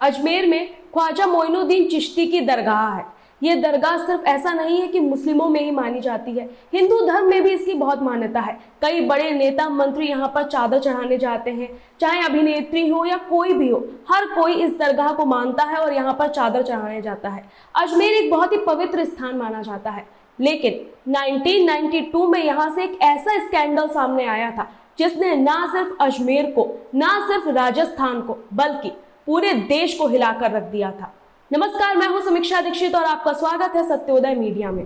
अजमेर में ख्वाजा मोइनुद्दीन चिश्ती की दरगाह है। ये दरगाह सिर्फ ऐसा नहीं है कि मुस्लिमों में ही मानी जाती है, हिंदू धर्म में भी इसकी बहुत मान्यता है। कई बड़े नेता मंत्री यहाँ पर चादर चढ़ाने जाते हैं, चाहे अभिनेत्री हो या कोई भी हो, हर कोई इस दरगाह को मानता है और यहाँ पर चादर चढ़ाने जाता है। अजमेर एक बहुत ही पवित्र स्थान माना जाता है, लेकिन 1992 में यहाँ से एक ऐसा स्कैंडल सामने आया था जिसने ना सिर्फ अजमेर को, ना सिर्फ राजस्थान को, बल्कि पूरे देश को हिलाकर रख दिया था। नमस्कार, मैं हूं समीक्षा दीक्षित और आपका स्वागत है सत्योदय मीडिया में।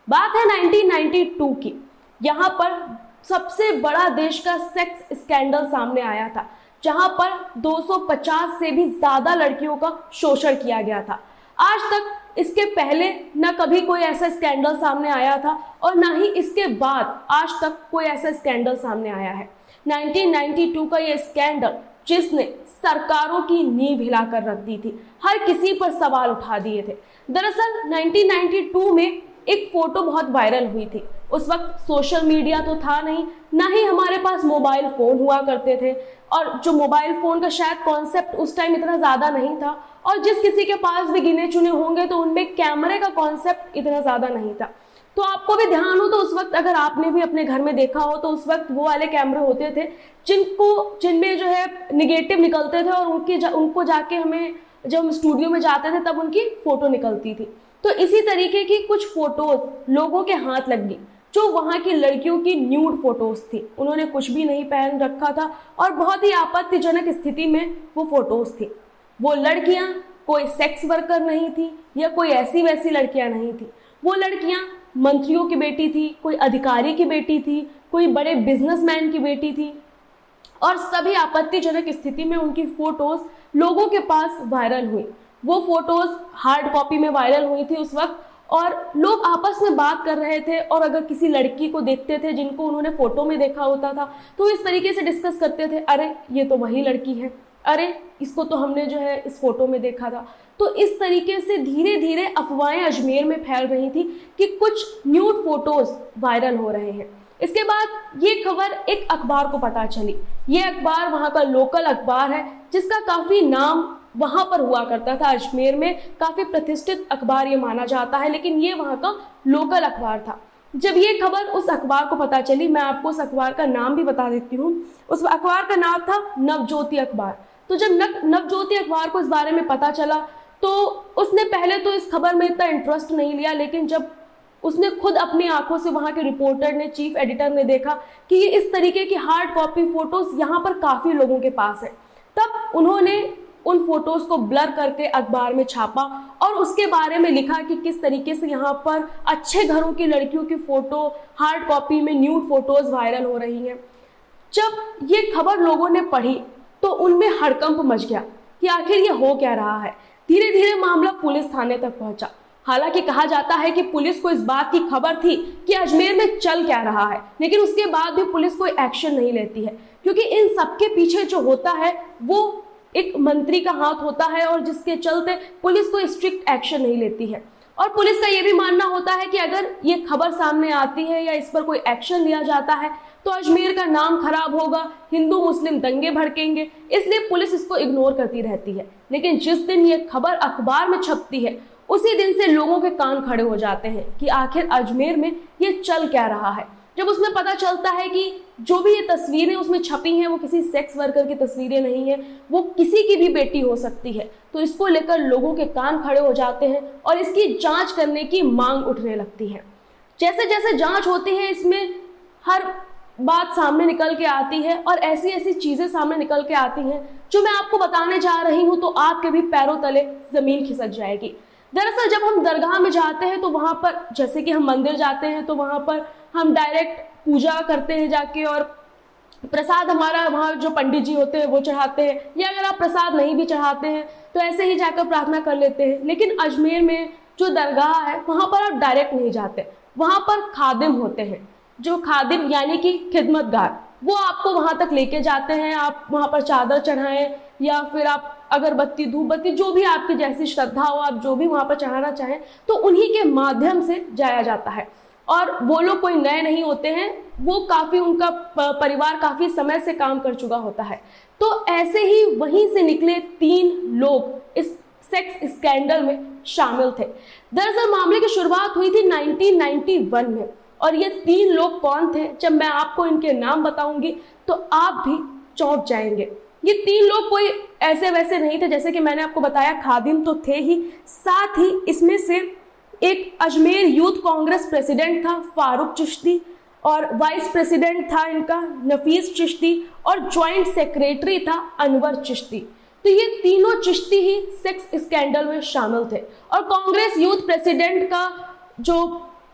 बात है 1992 की। यहाँ पर सबसे बड़ा देश का सेक्स स्कैंडल सामने आया था, जहां पर 250 से भी ज्यादा लड़कियों का शोषण किया गया था। आज तक इसके पहले न कभी कोई ऐसा स्कैंडल सामने आया था और ना ही इसके बाद आज तक कोई ऐसा स्कैंडल सामने आया है। 1992 का ये स्कैंडल जिसने सरकारों की नींव हिलाकर रख दी थी, हर किसी पर सवाल उठा दिए थे। दरअसल 1992 में एक फोटो बहुत वायरल हुई थी। उस वक्त सोशल मीडिया तो था नहीं, ना ही हमारे पास मोबाइल फोन हुआ करते थे, और जो मोबाइल फोन का शायद कॉन्सेप्ट उस टाइम इतना ज्यादा नहीं था, और जिस किसी के पास भी गिने चुने होंगे तो उनमें कैमरे का कॉन्सेप्ट इतना ज्यादा नहीं था। तो आपको भी ध्यान हो तो उस वक्त अगर आपने भी अपने घर में देखा हो तो उस वक्त वो वाले कैमरे होते थे जिनमें जो है निगेटिव निकलते थे, और उनको जाके हमें जब हम स्टूडियो में जाते थे तब उनकी फोटो निकलती थी। तो इसी तरीके की कुछ फोटोज लोगों के हाथ लग गई जो वहां की लड़कियों की न्यूड फोटोज थी। उन्होंने कुछ भी नहीं पहन रखा था और बहुत ही आपत्तिजनक स्थिति में वो फोटोज थी। वो लड़कियां कोई सेक्स वर्कर नहीं थी या कोई ऐसी वैसी लड़कियां नहीं थी। वो लड़कियां मंत्रियों की बेटी थी, कोई अधिकारी की बेटी थी, कोई बड़े बिजनेसमैन की बेटी थी, और सभी आपत्तिजनक स्थिति में उनकी फोटोज लोगों के पास वायरल हुई। वो फोटोज हार्ड कॉपी में वायरल हुई थी उस वक्त, और लोग आपस में बात कर रहे थे, और अगर किसी लड़की को देखते थे जिनको उन्होंने फोटो में देखा होता था तो इस तरीके से डिस्कस करते थे, अरे ये तो वही लड़की है, अरे इसको तो हमने जो है इस फोटो में देखा था। तो इस तरीके से धीरे धीरे अफवाहें अजमेर में फैल रही थी कि कुछ न्यूड फोटोज वायरल हो रहे हैं। इसके बाद ये खबर एक अखबार को पता चली। ये अखबार वहाँ का लोकल अखबार है जिसका काफी नाम वहां पर हुआ करता था। अजमेर में काफी प्रतिष्ठित अखबार ये माना जाता है, लेकिन ये वहाँ का लोकल अखबार था। जब ये खबर उस अखबार को पता चली, मैं आपको उस अखबार का नाम भी बता देती हूँ। उस अखबार का नाम था नवज्योति अखबार। तो जब नवज्योति अखबार को इस बारे में पता चला तो उसने पहले तो इस खबर में इतना इंटरेस्ट नहीं लिया, लेकिन जब उसने खुद अपनी आंखों से, वहां के रिपोर्टर ने, चीफ एडिटर ने देखा कि ये इस तरीके की हार्ड कॉपी फोटोज यहाँ पर काफी लोगों के पास है, तब उन्होंने उन फोटोज को ब्लर करके अखबार में छापा और उसके बारे में लिखा कि किस तरीके से यहाँ पर अच्छे घरों की लड़कियों की फोटो हार्ड कॉपी में न्यूड फोटोज वायरल हो रही हैं। जब ये खबर लोगों ने पढ़ी तो उनमें हड़कंप मच गया कि आखिर ये हो क्या रहा है। धीरे धीरे मामला पुलिस थाने तक पहुंचा। हालांकि कहा जाता है कि पुलिस को इस बात की खबर थी कि अजमेर में चल क्या रहा है, लेकिन उसके बाद भी पुलिस कोई एक्शन नहीं लेती है, क्योंकि इन सबके पीछे जो होता है वो एक मंत्री का हाथ होता है, और जिसके चलते पुलिस कोई स्ट्रिक्ट एक्शन नहीं लेती है। और पुलिस का ये भी मानना होता है कि अगर ये खबर सामने आती है या इस पर कोई एक्शन लिया जाता है तो अजमेर का नाम खराब होगा, हिंदू मुस्लिम दंगे भड़केंगे, इसलिए पुलिस इसको इग्नोर करती रहती है। लेकिन जिस दिन ये खबर अखबार में छपती है उसी दिन से लोगों के कान खड़े हो जाते हैं कि आखिर अजमेर में ये चल क्या रहा है। जब उसमें पता चलता है कि जो भी ये तस्वीरें उसमें छपी हैं वो किसी सेक्स वर्कर की तस्वीरें नहीं है, वो किसी की भी बेटी हो सकती है, तो इसको लेकर लोगों के कान खड़े हो जाते हैं और इसकी जांच करने की मांग उठने लगती है। जैसे जैसे जांच होती है इसमें हर बात सामने निकल के आती है और ऐसी ऐसी चीजें सामने निकल के आती हैं जो मैं आपको बताने जा रही हूँ तो आपके भी पैरों तले जमीन खिसक जाएगी। दरअसल जब हम दरगाह में जाते हैं तो वहां पर, जैसे कि हम मंदिर जाते हैं तो वहां पर हम डायरेक्ट पूजा करते हैं जाके, और प्रसाद हमारा वहाँ जो पंडित जी होते हैं वो चढ़ाते हैं, या अगर आप प्रसाद नहीं भी चढ़ाते हैं तो ऐसे ही जाकर प्रार्थना कर लेते हैं। लेकिन अजमेर में जो दरगाह है वहाँ पर आप डायरेक्ट नहीं जाते, वहाँ पर खादिम होते हैं, जो खादिम यानी कि खिदमतगार, वो आपको वहाँ तक लेके जाते हैं। आप वहाँ पर चादर चढ़ाएं या फिर आप अगरबत्ती, धूपबत्ती, जो भी आपकी जैसी श्रद्धा हो, आप जो भी वहाँ पर चढ़ाना चाहें तो उन्हीं के माध्यम से जाया जाता है। और वो लोग कोई नए नहीं होते हैं, वो काफ़ी, उनका परिवार काफ़ी समय से काम कर चुका होता है। तो ऐसे ही वहीं से निकले 3 लोग स्कैंडल में शामिल थे। दरअसल मामले की शुरुआत हुई थी 1991 में, और ये 3 लोग कौन थे, जब मैं आपको इनके नाम बताऊंगी तो आप भी चौंक जाएंगे। ये 3 लोग कोई ऐसे वैसे नहीं थे, जैसे कि मैंने आपको बताया खादिम तो थे ही, साथ ही इसमें से एक अजमेर यूथ कांग्रेस प्रेसिडेंट था फारूक चिश्ती, और वाइस प्रेसिडेंट था इनका नफीस चिश्ती, और ज्वाइंट सेक्रेटरी था अनवर चिश्ती। तो ये तीनों चिश्ती ही सेक्स स्कैंडल में शामिल थे। और कांग्रेस यूथ प्रेसिडेंट का जो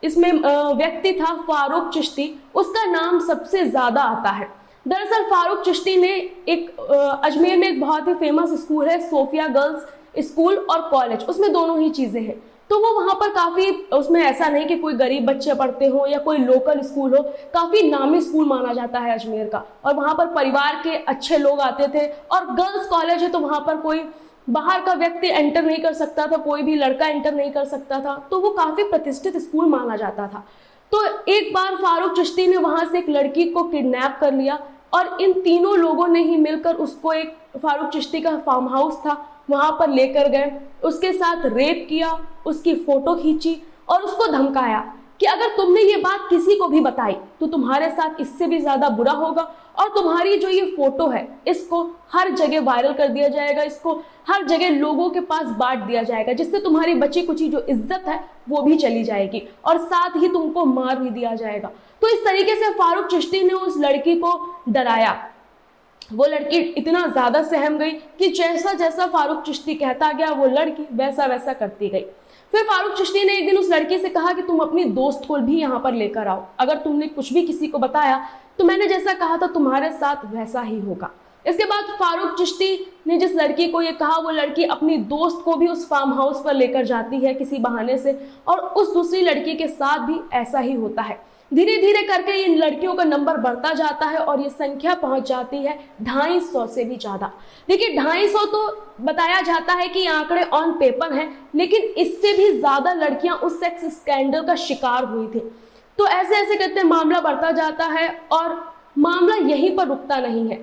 इसमें व्यक्ति था फारूक चिश्ती, उसका नाम सबसे ज्यादा आता है। दरअसल फारूक चिश्ती ने अजमेर में एक बहुत ही फेमस स्कूल है सोफिया गर्ल्स स्कूल और कॉलेज, उसमें दोनों ही चीजें हैं। तो वो वहां पर काफी, उसमें ऐसा नहीं कि कोई गरीब बच्चे पढ़ते हो या कोई लोकल स्कूल हो, काफी नामी स्कूल माना जाता है अजमेर का। और वहां पर परिवार के अच्छे लोग आते थे, और गर्ल्स कॉलेज है तो वहां पर कोई बाहर का व्यक्ति एंटर नहीं कर सकता था, कोई भी लड़का एंटर नहीं कर सकता था। तो वो काफी प्रतिष्ठित स्कूल माना जाता था। तो एक बार फारूक चिश्ती ने वहां से एक लड़की को किडनैप कर लिया, और इन तीनों लोगों ने ही मिलकर उसको, एक फारूक चिश्ती का फार्म हाउस था वहां पर लेकर गए, उसके साथ रेप किया, उसकी फोटो खींची और उसको धमकाया कि अगर तुमने ये बात किसी को भी बताई तो तुम्हारे साथ इससे भी ज्यादा बुरा होगा, और तुम्हारी जो ये फोटो है इसको हर जगह वायरल कर दिया जाएगा, इसको हर जगह लोगों के पास बांट दिया जाएगा, जिससे तुम्हारी बची कुची जो इज्जत है वो भी चली जाएगी, और साथ ही तुमको मार भी दिया जाएगा। तो इस तरीके से फारूक चिश्ती ने उस लड़की को डराया। वो लड़की इतना ज्यादा सहम गई कि जैसा जैसा फारूक चिश्ती कहता गया वो लड़की वैसा वैसा करती गई। फिर फारूक चिश्ती ने एक दिन उस लड़की से कहा कि तुम अपनी दोस्त को भी यहाँ पर लेकर आओ, अगर तुमने कुछ भी किसी को बताया तो मैंने जैसा कहा था तुम्हारे साथ वैसा ही होगा। इसके बाद फारूक चिश्ती ने जिस लड़की को ये कहा, वो लड़की अपनी दोस्त को भी उस फार्म हाउस पर लेकर जाती है किसी बहाने से, और उस दूसरी लड़की के साथ भी ऐसा ही होता है। धीरे धीरे करके इन लड़कियों का नंबर बढ़ता जाता है, और ये संख्या पहुंच जाती है 250 से भी ज्यादा। देखिए 250 तो बताया जाता है कि आंकड़े ऑन पेपर हैं, लेकिन इससे भी ज्यादा लड़कियां उस सेक्स स्कैंडल का शिकार हुई थी। तो ऐसे ऐसे करते मामला बढ़ता जाता है, और मामला यहीं पर रुकता नहीं है।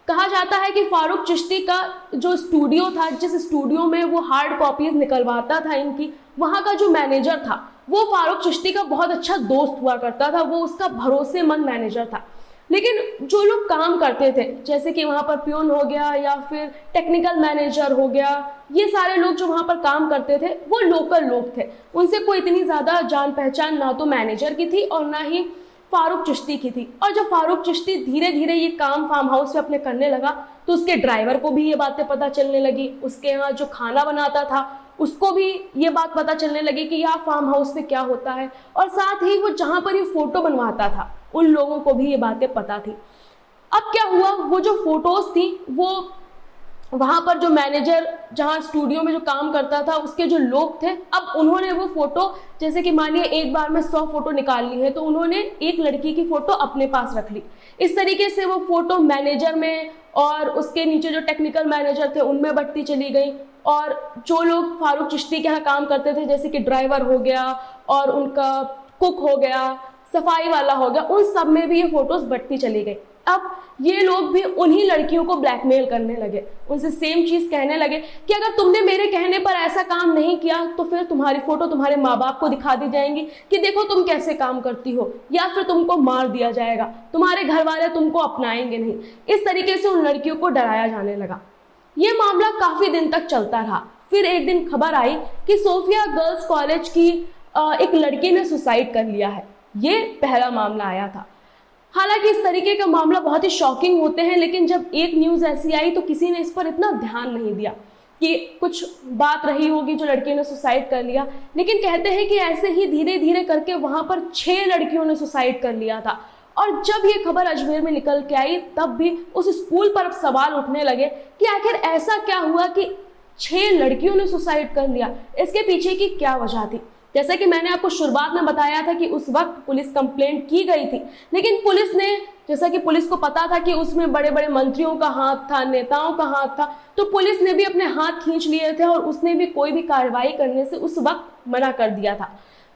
कहा जाता है कि फारूक चिश्ती का जो स्टूडियो था, जिस स्टूडियो में वो हार्ड कॉपीज निकलवाता था इनकी, वहां का जो मैनेजर था वो फारूक चिश्ती का बहुत अच्छा दोस्त हुआ करता था, वो उसका भरोसेमंद मैनेजर था। लेकिन जो लोग काम करते थे, जैसे कि वहां पर प्यून हो गया या फिर टेक्निकल मैनेजर हो गया, ये सारे लोग जो वहां पर काम करते थे वो लोकल लोग थे, उनसे कोई इतनी ज्यादा जान पहचान ना तो मैनेजर की थी और ना ही फारूक चिश्ती की थी। और जब फारूक चिश्ती धीरे धीरे ये काम फार्म हाउस में अपने करने लगा, तो उसके ड्राइवर को भी ये बातें पता चलने लगी, उसके यहाँ जो खाना बनाता था उसको भी ये बात पता चलने लगी कि यहाँ फार्म हाउस में क्या होता है, और साथ ही वो जहां पर ये फोटो बनवाता था उन लोगों को भी ये बातें पता थी। अब क्या हुआ, वो जो फोटोज थी वो वहां पर जो मैनेजर जहां स्टूडियो में जो काम करता था उसके जो लोग थे, अब उन्होंने वो फोटो, जैसे कि मानिए एक बार में 100 फोटो निकाल ली है, तो उन्होंने एक लड़की की फोटो अपने पास रख ली। इस तरीके से वो फोटो मैनेजर में और उसके नीचे जो टेक्निकल मैनेजर थे उनमें बढ़ती चली गई, और जो लोग फारूक चिश्ती के यहाँ काम करते थे, जैसे कि ड्राइवर हो गया और उनका कुक हो गया, सफाई वाला हो गया, उन सब में भी ये फोटोज बढ़ती चली गई। अब ये लोग भी उन्हीं लड़कियों को ब्लैकमेल करने लगे, उनसे सेम चीज कहने लगे कि अगर तुमने मेरे कहने पर ऐसा काम नहीं किया तो फिर तुम्हारी फोटो तुम्हारे माँ बाप को दिखा दी जाएंगी कि देखो तुम कैसे काम करती हो, या फिर तुमको मार दिया जाएगा, तुम्हारे घर वाले तुमको अपनाएंगे नहीं। इस तरीके से उन लड़कियों को डराया जाने लगा। ये मामला काफी दिन तक चलता रहा। फिर एक दिन खबर आई कि सोफिया गर्ल्स कॉलेज की एक लड़की ने सुसाइड कर लिया है। ये पहला मामला आया था। हालांकि इस तरीके का मामला बहुत ही शॉकिंग होते हैं, लेकिन जब एक न्यूज ऐसी आई तो किसी ने इस पर इतना ध्यान नहीं दिया कि कुछ बात रही होगी जो लड़की ने सुसाइड कर लिया। लेकिन कहते हैं कि ऐसे ही धीरे धीरे करके वहां पर 6 लड़कियों ने सुसाइड कर लिया था। और जब ये खबर अजमेर में निकल के आई तब भी उस स्कूल पर अब सवाल उठने लगे कि आखिर ऐसा क्या हुआ कि 6 लड़कियों ने सुसाइड कर लिया, इसके पीछे की क्या वजह थी। जैसा कि मैंने आपको शुरुआत में बताया था कि उस वक्त पुलिस कंप्लेंट की गई थी, लेकिन पुलिस ने, जैसा कि पुलिस को पता था कि उसमें बड़े बड़े मंत्रियों का हाथ था, नेताओं का हाथ था, तो पुलिस ने भी अपने हाथ खींच लिए थे और उसने भी कोई भी कार्रवाई करने से उस वक्त मना कर दिया था।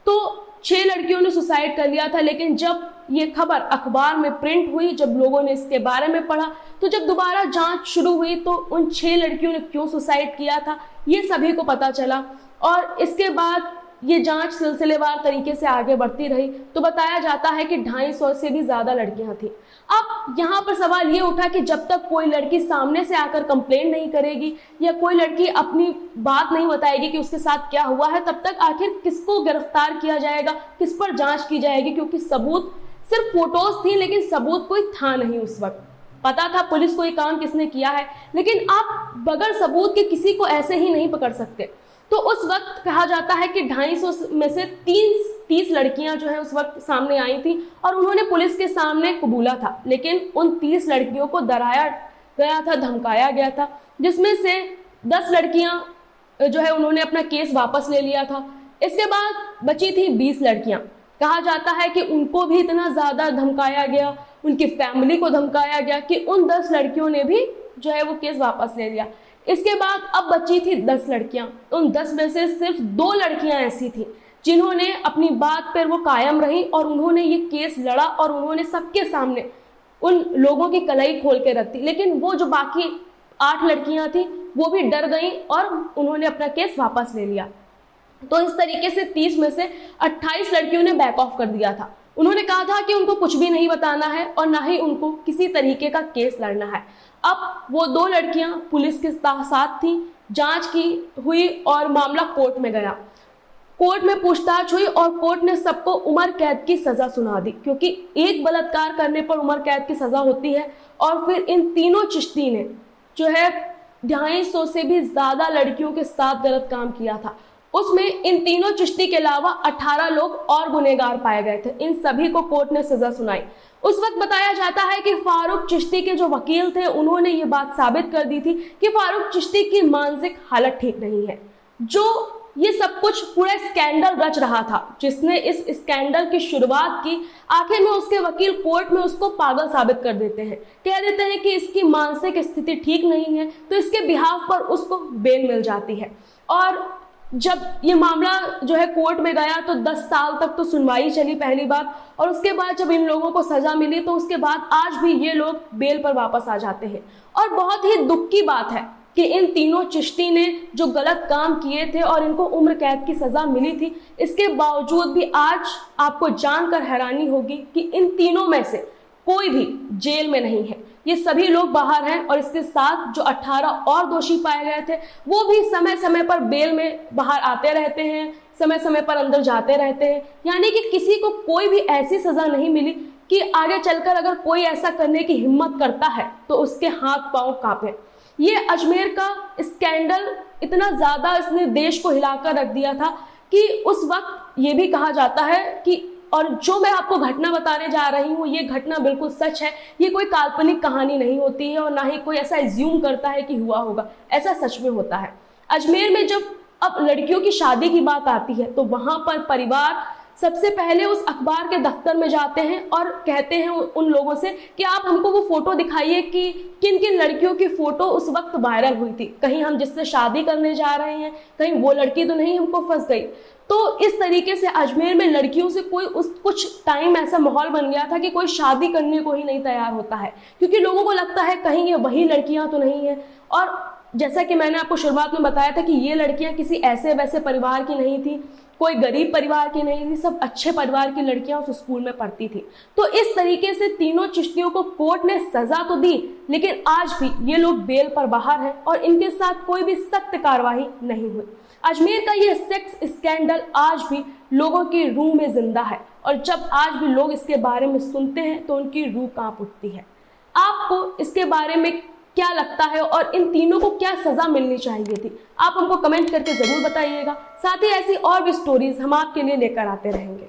तो 6 लड़कियों ने सुसाइड कर लिया था, लेकिन जब ये खबर अखबार में प्रिंट हुई, जब लोगों ने इसके बारे में पढ़ा, तो जब दोबारा जांच शुरू हुई तो उन 6 लड़कियों ने क्यों सुसाइड किया था ये सभी को पता चला। और इसके बाद ये जांच सिलसिलेवार तरीके से आगे बढ़ती रही तो बताया जाता है कि 250 से भी ज़्यादा लड़कियां थी। अब यहाँ पर सवाल ये उठा कि जब तक कोई लड़की सामने से आकर कंप्लेंट नहीं करेगी या कोई लड़की अपनी बात नहीं बताएगी कि उसके साथ क्या हुआ है, तब तक आखिर किसको गिरफ्तार किया जाएगा, किस पर जांच की जाएगी, क्योंकि सबूत सिर्फ फोटोज थी लेकिन सबूत कोई था नहीं। उस वक्त पता था पुलिस को ये काम किसने किया है, लेकिन आप बगैर सबूत के किसी को ऐसे ही नहीं पकड़ सकते। तो उस वक्त कहा जाता है कि 250 में से 30 लड़कियां जो है उस वक्त सामने आई थी और उन्होंने पुलिस के सामने कबूला था, लेकिन उन 30 लड़कियों को डराया गया था, धमकाया गया था, जिसमें से 10 लड़कियां जो है उन्होंने अपना केस वापस ले लिया था। इसके बाद बची थी 20 लड़कियां। कहा जाता है कि उनको भी इतना ज़्यादा धमकाया गया, उनकी फैमिली को धमकाया गया कि उन 10 लड़कियों ने भी जो है वो केस वापस ले लिया। इसके बाद अब बची थी 10 लड़कियां। उन 10 में से सिर्फ 2 लड़कियां ऐसी थी जिन्होंने अपनी बात पर वो कायम रही और उन्होंने ये केस लड़ा और उन्होंने सबके सामने उन लोगों की कलाई खोल के रख दी। लेकिन वो जो बाकी 8 लड़कियां थी वो भी डर गई और उन्होंने अपना केस वापस ले लिया। तो इस तरीके से 30 में से 28 लड़कियों ने बैक ऑफ कर दिया था। उन्होंने कहा था कि उनको कुछ भी नहीं बताना है और ना ही उनको किसी तरीके का केस लड़ना है। अब वो 2 लड़कियां पुलिस के साथ थी, जांच की हुई और मामला कोर्ट में गया। कोर्ट में पूछताछ हुई और कोर्ट ने सबको उम्र कैद की सजा सुना दी, क्योंकि एक बलात्कार करने पर उम्र कैद की सजा होती है। और फिर इन तीनों चिश्ती ने जो है 250 से भी ज्यादा लड़कियों के साथ गलत काम किया था। उसमें इन तीनों चिश्ती के अलावा 18 लोग और गुनहगार पाए गए थे। इन सभी को कोर्ट ने सजा सुनाई। उस वक्त बताया जाता है कि फारूक चिश्ती के जो वकील थे उन्होंने ये बात साबित कर दी थी कि फारूक चिश्ती की मानसिक हालत ठीक नहीं है। जो ये सब कुछ पूरा स्कैंडल रच रहा था, जिसने इस स्कैंडल की शुरुआत की, आखिर में उसके वकील कोर्ट में उसको पागल साबित कर देते हैं। कह देते हैं कि इसकी मानसिक स्थिति ठीक नहीं है, तो इसके बिहाफ पर उसको बेल मिल जाती है। और जब ये मामला जो है कोर्ट में गया तो 10 साल तक तो सुनवाई चली पहली बार, और उसके बाद जब इन लोगों को सजा मिली तो उसके बाद आज भी ये लोग बेल पर वापस आ जाते हैं। और बहुत ही दुख की बात है कि इन तीनों चिश्ती ने जो गलत काम किए थे और इनको उम्र कैद की सजा मिली थी, इसके बावजूद भी आज आपको जानकर हैरानी होगी कि इन तीनों में से कोई भी जेल में नहीं है। ये सभी लोग बाहर हैं और इसके साथ जो 18 और दोषी पाए गए थे वो भी समय समय पर बेल में बाहर आते रहते हैं, समय समय पर अंदर जाते रहते हैं। यानी कि किसी को कोई भी ऐसी सजा नहीं मिली कि आगे चलकर अगर कोई ऐसा करने की हिम्मत करता है तो उसके हाथ पांव कांपे। ये अजमेर का स्कैंडल इतना ज्यादा इसने देश को हिलाकर रख दिया था कि उस वक्त ये भी कहा जाता है कि, और जो मैं आपको घटना बताने जा रही हूँ ये घटना बिल्कुल सच है, ये कोई काल्पनिक कहानी नहीं होती है और ना ही कोई ऐसा एज्यूम करता है कि हुआ होगा, ऐसा सच में होता है। अजमेर में जब अब लड़कियों की शादी की बात आती है तो वहां पर परिवार सबसे पहले उस अखबार के दफ्तर में जाते हैं और कहते हैं उन लोगों से कि आप हमको वो फोटो दिखाइए कि किन किन लड़कियों की फोटो उस वक्त वायरल हुई थी, कहीं हम जिससे शादी करने जा रहे हैं कहीं वो लड़की तो नहीं हमको फंस गई। तो इस तरीके से अजमेर में लड़कियों से कोई कुछ टाइम ऐसा माहौल बन गया था कि कोई शादी करने को ही नहीं तैयार होता है, क्योंकि लोगों को लगता है कहीं ये वही लड़कियां तो नहीं है। और जैसा कि मैंने आपको शुरुआत में बताया था कि ये लड़कियां किसी ऐसे वैसे परिवार की नहीं थी, कोई गरीब परिवार की नहीं थी, सब अच्छे परिवार की लड़कियां उस स्कूल में पढ़ती थी। तो इस तरीके से तीनों चिश्तियों को कोर्ट ने सजा तो दी, लेकिन आज भी ये लोग बेल पर बाहर हैं और इनके साथ कोई भी सख्त कार्रवाई नहीं हुई। अजमेर का ये सेक्स स्कैंडल आज भी लोगों की रूह में जिंदा है और जब आज भी लोग इसके बारे में सुनते हैं तो उनकी रूह कांप उठती है। आपको इसके बारे में क्या लगता है और इन तीनों को क्या सजा मिलनी चाहिए थी, आप हमको कमेंट करके जरूर बताइएगा। साथ ही ऐसी और भी स्टोरीज हम आपके लिए लेकर आते रहेंगे।